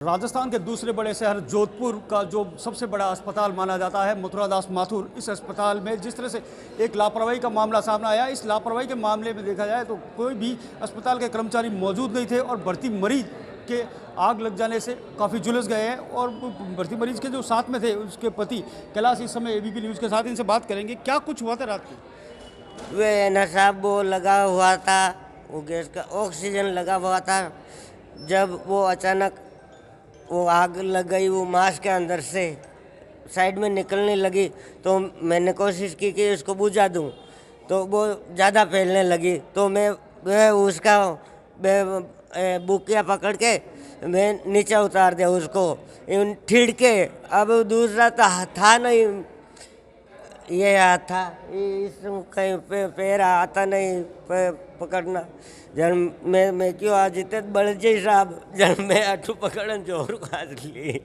राजस्थान के दूसरे बड़े शहर जोधपुर का जो सबसे बड़ा अस्पताल माना जाता है मथुरादास माथुर, इस अस्पताल में जिस तरह से एक लापरवाही का मामला सामने आया, इस लापरवाही के मामले में देखा जाए तो कोई भी अस्पताल के कर्मचारी मौजूद नहीं थे और भर्ती मरीज के आग लग जाने से काफ़ी झुलस गए हैं। और भर्ती मरीज के जो साथ में थे उसके पति कैलाश इस समय एबीपी न्यूज़ के साथ इनसे बात करेंगे। क्या कुछ हुआ था रात को? वे नशा वो लगा हुआ था, वो गैस का ऑक्सीजन लगा हुआ था। जब वो अचानक वो आग लग गई, वो मास्क के अंदर से साइड में निकलने लगी, तो मैंने कोशिश की कि उसको बुझा दूं, तो वो ज़्यादा फैलने लगी। तो मैं उसका बुकिया पकड़ के मैं नीचे उतार दिया उसको ठीड़ के। अब दूसरा था नहीं, ये हाथ था, इस कहीं पैर आता नहीं पकड़ना। जब मैं क्यों आज इतने बड़े जी साहब, जब मैं आठू पकड़न जोर काज ली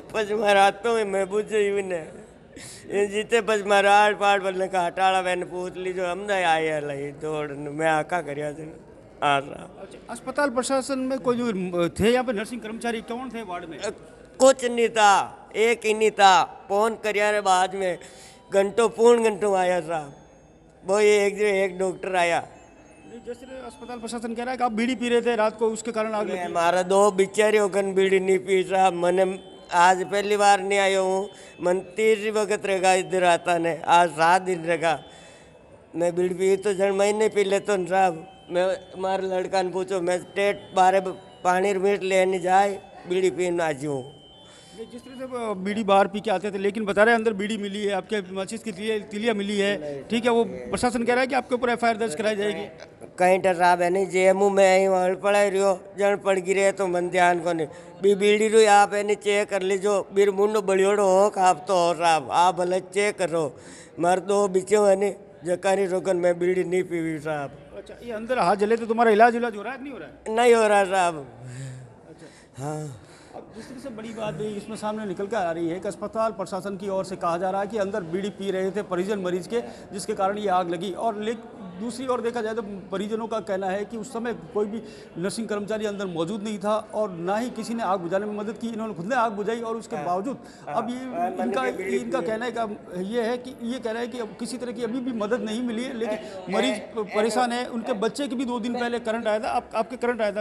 पछ मारा हाथों में मैं बुझ ही ने जीते पछ मारा आड़ पाड़ बल्ले का हटाड़ा मैंने पूछ ली जो हमने आए लई दौड़ मैं आका करिया थे। हाँ साहब। अच्छा, अस्पताल प्रशासन में कोई जो थे यहाँ पे नर्सिंग कर्मचारी कौन थे वार्ड में? कुछ नहीं था, एक ही नहीं था। फोन करिया रे बाद में घंटों पूर्ण घंटों आया साहब, वो ये एक डॉक्टर आया। जैसे अस्पताल प्रशासन कह रहा है कि आप बीड़ी पी रहे थे रात को, उसके कारण आग लगी। हमारा दो बिचारी होकर बीड़ी नहीं पी साहब। मैंने आज पहली बार नहीं आया हूँ, मन तीसरी वक्त रहेगा इधर आता ने, आज 7 दिन रहेगा। मैं बीड़ी पी तो जन महीने पी लेता हूँ साहब। मैं हमारे लड़का ने पूछो, मैं स्टेट बारे पानी मीट लेने जाए बीड़ी पीने आज हूँ। जिस तरह से बीड़ी बाहर पी के आते थे, लेकिन बता रहे हैं अंदर बीड़ी मिली है, आपके माचिस की तिलियाँ मिली है, ठीक है। वो प्रशासन कह रहा है कि आपके ऊपर एफआईआर दर्ज कराई जाएगी। कहीं तो साहब है नहीं, जेएमयू में आई वहाँ पढ़ाई रही हो, जन पड़ गिरे तो मन ध्यान को नहीं बीड़ी रू आप है नहीं चेक कर लीजो, बीर मुंडो बड़ियोड़ो हो आप तो हो साहब, आप भले चेक करो। मर दो बिचो है नहीं जकारी रोकन में बीड़ी नहीं पी साहब। अच्छा, ये अंदर हाथ जले तो तुम्हारा इलाज हो रहा है नहीं हो रहा है? नहीं हो रहा साहब। अच्छा हाँ, अब दूसरी से बड़ी बात भी इसमें सामने निकल कर आ रही है कि अस्पताल प्रशासन की ओर से कहा जा रहा है कि अंदर बीड़ी पी रहे थे परिजन मरीज के, जिसके कारण ये आग लगी। और दूसरी ओर देखा जाए तो परिजनों का कहना है कि उस समय कोई भी नर्सिंग कर्मचारी अंदर मौजूद नहीं था और ना ही किसी ने आग बुझाने में मदद की। इन्होंने खुद ने आग बुझाई और उसके बावजूद अब ये इनका कहना है ये है कि ये कह रहा है कि अब किसी तरह की अभी भी मदद नहीं मिली है, लेकिन मरीज परेशान है। उनके बच्चे के भी 2 दिन पहले करंट आया था। आपके करंट आया था?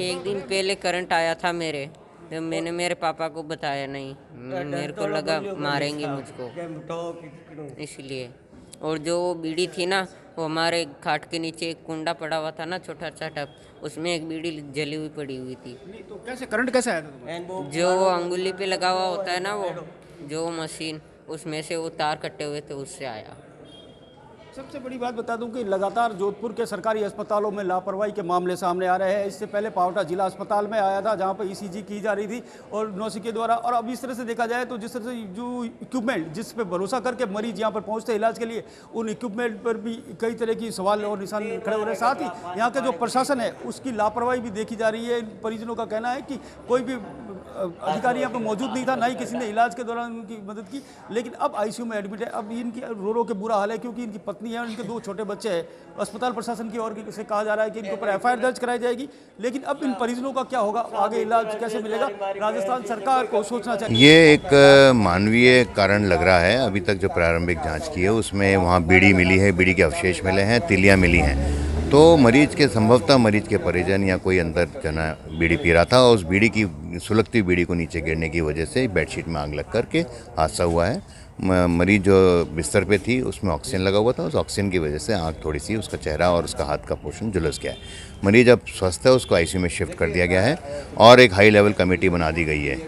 एक दिन पहले करंट आया था मेरे, तो मैंने मेरे पापा को बताया नहीं, मेरे को लगा मारेंगे मुझको इसलिए। और जो बीड़ी थी ना, वो हमारे खाट के नीचे एक कुंडा पड़ा हुआ था ना, छोटा सा टब, उसमें एक बीड़ी जली हुई पड़ी हुई थी। तो कैसे करंट कैसे आया था? जो वो अंगुली पे लगा हुआ होता है ना, वो जो मशीन, उसमें से वो तार कटे हुए थे, उससे आया। सबसे बड़ी बात बता दूं कि लगातार जोधपुर के सरकारी अस्पतालों में लापरवाही के मामले सामने आ रहे हैं। इससे पहले पावटा जिला अस्पताल में आया था, जहां पर ईसीजी की जा रही थी और नौसिके द्वारा। और अब इस तरह से देखा जाए तो जिस तरह से जो इक्विपमेंट जिस पे भरोसा करके मरीज यहां पर पहुंचते हैं इलाज के लिए, उन इक्विपमेंट पर भी कई तरह की सवाल और निशान खड़े हो रहे हैं। साथ ही यहाँ का जो प्रशासन है उसकी लापरवाही भी देखी जा रही है। परिजनों का कहना है कि कोई भी अधिकारी यहाँ पर मौजूद नहीं था, ना ही किसी ने इलाज के दौरान उनकी मदद की। लेकिन अब आईसीयू में एडमिट है। अब इनकी रो के बुरा हाल है, क्योंकि इनकी पत्नी है, उनके 2 छोटे बच्चे हैं। अस्पताल प्रशासन की ओर से कहा जा रहा है कि इनके ऊपर एफआईआर दर्ज कराई जाएगी। लेकिन अब इन परिजनों का क्या होगा, आगे इलाज कैसे मिलेगा, राजस्थान सरकार को सोचना चाहिए। ये एक मानवीय कारण लग रहा है। अभी तक जो प्रारंभिक जांच की है उसमें वहाँ बीड़ी मिली है, बीड़ी के अवशेष मिले हैं, तिलियाँ मिली हैं। तो मरीज के संभवतः मरीज के परिजन या कोई अंदर जना बीड़ी पी रहा था और उस बीड़ी की सुलगती बीड़ी को नीचे गिरने की वजह से बेडशीट में आग लग करके हादसा हुआ है। मरीज जो बिस्तर पे थी उसमें ऑक्सीजन लगा हुआ था, उस ऑक्सीजन की वजह से आग थोड़ी सी उसका चेहरा और उसका हाथ का पोर्शन झुलस गया है। मरीज अब स्वस्थ है, उसको आईसीयू में शिफ्ट कर दिया गया है और एक हाई लेवल कमेटी बना दी गई है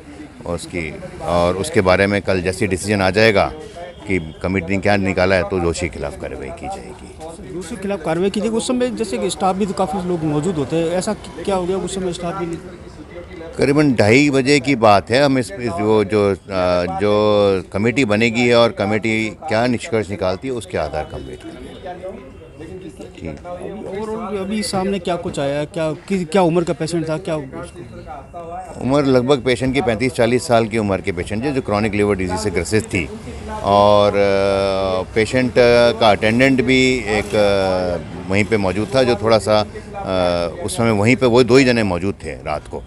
और उसके बारे में कल जैसे डिसीजन आ जाएगा कि कमेटी ने क्या निकाला है तो दोषी के खिलाफ कार्रवाई की जाएगी। दोषी के खिलाफ कार्रवाई की जाएगी। उस समय जैसे कि स्टाफ भी तो काफ़ी लोग मौजूद होते हैं, ऐसा क्या हो गया उस समय स्टाफ भी? करीबन 2:30 बजे की बात है। हम इस जो कमेटी बनेगी और कमेटी क्या निष्कर्ष निकालती है उसके आधार पर वेट करेंगे। ठीक। और अभी सामने क्या कुछ आया, क्या उम्र का पेशेंट था, क्या उम्र लगभग पेशेंट की 35-40 साल की उम्र के पेशेंट है, जो क्रॉनिक लिवर डिजीज से ग्रसित थी। और पेशेंट का अटेंडेंट भी एक वहीं पे मौजूद था, जो थोड़ा सा उस समय वहीं पे वो 2 ही जने मौजूद थे रात को।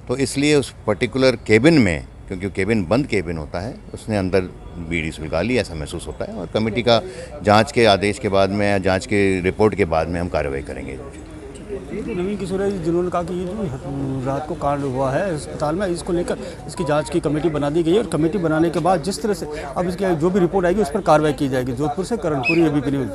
तो इसलिए उस पर्टिकुलर केबिन में, क्योंकि केबिन बंद केबिन होता है, उसने अंदर बीड़ी सुलगा ली ऐसा महसूस होता है। और कमेटी का जांच के आदेश के बाद में या जांच के रिपोर्ट के बाद में हम कार्रवाई करेंगे। ये जो नवीन किशोर जी जिन्होंने कहा कि ये जो रात को कांड हुआ है अस्पताल में, इसको लेकर इसकी जांच की कमेटी बना दी गई है और कमेटी बनाने के बाद जिस तरह से अब इसकी जो भी रिपोर्ट आएगी उस पर कार्रवाई की जाएगी। जोधपुर से करणपुरी, एबीपी न्यूज़।